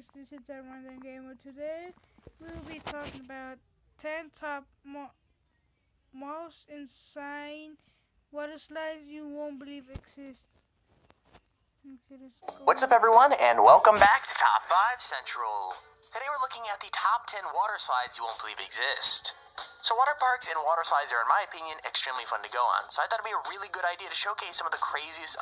guys, this is Random Gamer. Today we will be talking about 10 top most insane water slides you won't believe exist. Okay, let's go. What's up, everyone, and welcome back to Top 5 Central. Today we're looking at the top 10 water slides you won't believe exist. So water parks and water slides are, in my opinion, extremely fun to go on, so I thought it'd be a really good idea to showcase some of the craziest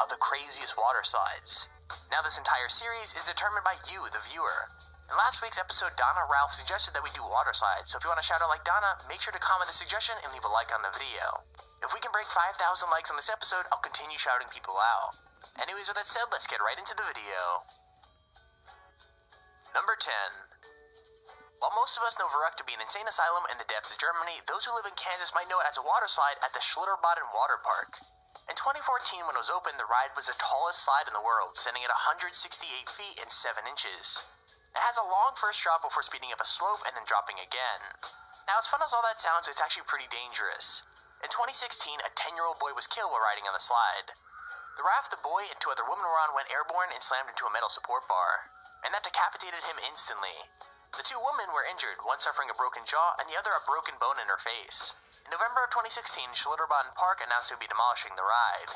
water slides. Now this entire series is determined by you, the viewer. In last week's episode, Donna Ralph suggested that we do water slides, so if you want to shout out like Donna, make sure to comment the suggestion and leave a like on the video. If we can break 5,000 likes on this episode, I'll continue shouting people out. Anyways, with that said, let's get right into the video. Number 10. While most of us know Verrückt to be an insane asylum in the depths of Germany, those who live in Kansas might know it as a water slide at the Schlitterbahn Water Park. In 2014, when it was opened, the ride was the tallest slide in the world, standing at 168 feet and 7 inches. It has a long first drop before speeding up a slope and then dropping again. Now, as fun as all that sounds, it's actually pretty dangerous. In 2016, a 10-year-old boy was killed while riding on the slide. The raft the boy and 2 other women were on went airborne and slammed into a metal support bar, and that decapitated him instantly. The 2 women were injured, one suffering a broken jaw and the other a broken bone in her face. In November of 2016, Schlitterbahn Park announced it would be demolishing the ride.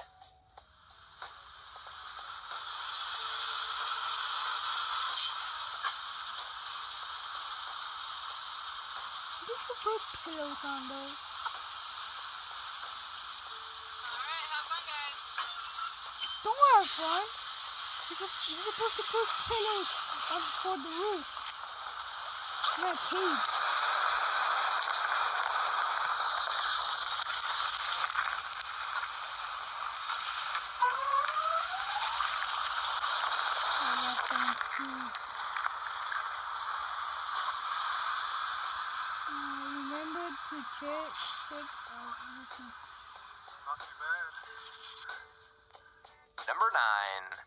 You should put pillows on those. Alright, have fun, guys. Don't have fun. You're supposed to put pillows on for the roof. Not cage. Remember to check out everything. Not too bad. Number 9.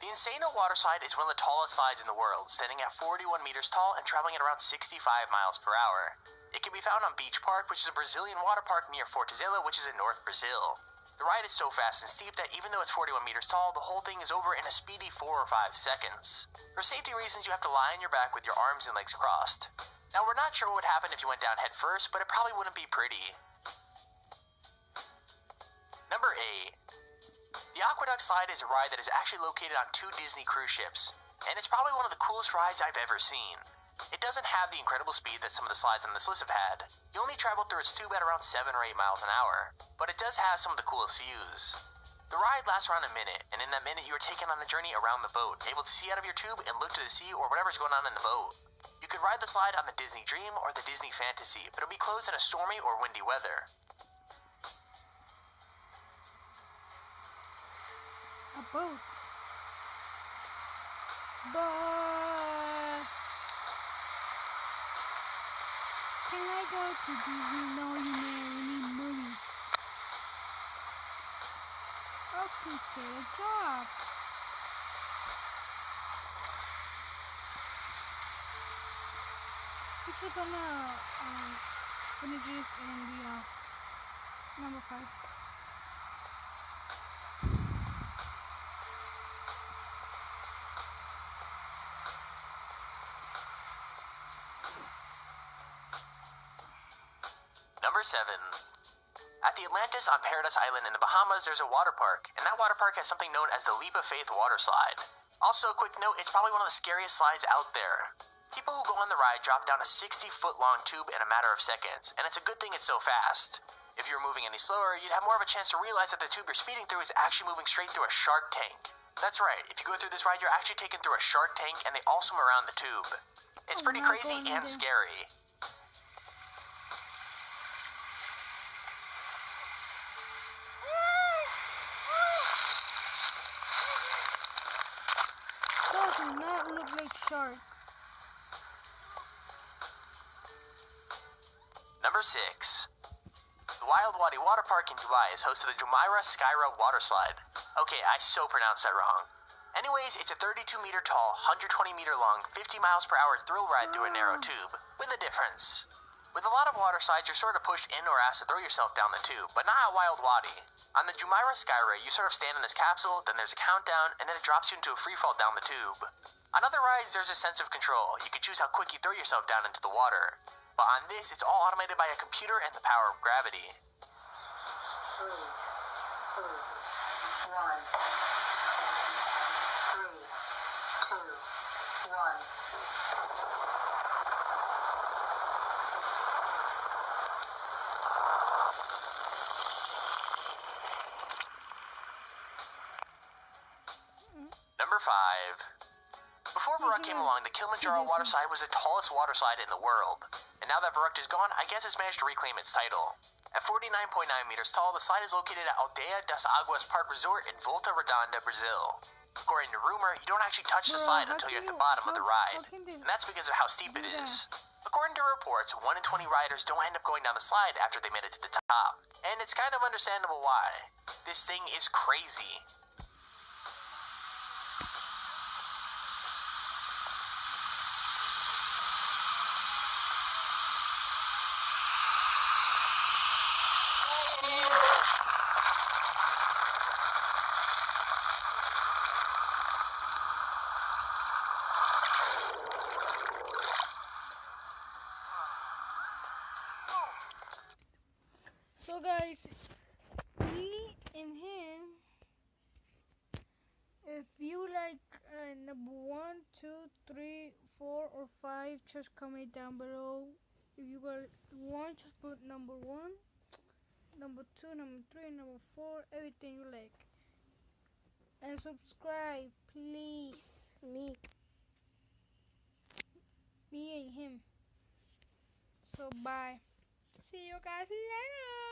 The Insano water slide is one of the tallest slides in the world, standing at 41 meters tall and traveling at around 65 miles per hour. It can be found on Beach Park, which is a Brazilian water park near Fortaleza, which is in North Brazil. The ride is so fast and steep that even though it's 41 meters tall, the whole thing is over in a speedy 4 or 5 seconds. For safety reasons, you have to lie on your back with your arms and legs crossed. Now, we're not sure what would happen if you went down head first, but it probably wouldn't be pretty. Number 8. The Aqueduct Slide is a ride that is actually located on 2 Disney cruise ships, and it's probably one of the coolest rides I've ever seen. It doesn't have the incredible speed that some of the slides on this list have had. You only travel through its tube at around 7 or 8 miles an hour, but it does have some of the coolest views. The ride lasts around a minute, and in that minute you are taken on a journey around the boat, able to see out of your tube and look to the sea or whatever's going on in the boat. You could ride the slide on the Disney Dream or the Disney Fantasy, but it'll be closed in a stormy or windy weather. A boat. But can I go to Disney? No, you need money. Okay, get a job. We should gonna finish this in the number 5. Number 7. At the Atlantis on Paradise Island in the Bahamas, there's a water park, and that water park has something known as the Leap of Faith water slide. Also, a quick note, it's probably one of the scariest slides out there. People who go on the ride drop down a 60-foot-long tube in a matter of seconds, and it's a good thing it's so fast. If you were moving any slower, you'd have more of a chance to realize that the tube you're speeding through is actually moving straight through a shark tank. That's right, if you go through this ride, you're actually taken through a shark tank, and they all swim around the tube. It's pretty crazy and scary. That does not look like shark. Number 6. The Wild Wadi Water Park in Dubai is host to the Jumeirah Skyra water slide. Okay, I so pronounced that wrong. Anyways, it's a 32-meter tall, 120-meter long, 50 miles per hour thrill ride through a narrow tube, with a difference. With a lot of water slides, you're sort of pushed in or asked to throw yourself down the tube, but not at Wild Wadi. On the Jumeirah Skyray, you sort of stand in this capsule, then there's a countdown, and then it drops you into a freefall down the tube. On other rides, there's a sense of control. You can choose how quick you throw yourself down into the water. But on this, it's all automated by a computer and the power of gravity. 3, 2, 1. 3, 2, 1. Number 5. Before Varuk came along, the Kilimanjaro waterslide was the tallest waterslide in the world. And now that Varuk is gone, I guess it's managed to reclaim its title. At 49.9 meters tall, the slide is located at Aldeia das Águas Park Resort in Volta Redonda, Brazil. According to rumor, you don't actually touch the slide until you're at the bottom of the ride, and that's because of how steep it is. According to reports, 1 in 20 riders don't end up going down the slide after they made it to the top, and it's kind of understandable why. This thing is crazy. So guys, me and him, if you like number 1, 2, 3, 4, or 5, just comment down below. If you got 1, just put number 1, number 2, number 3, number 4, everything you like. And subscribe, please. Me and him. So bye. See you guys later.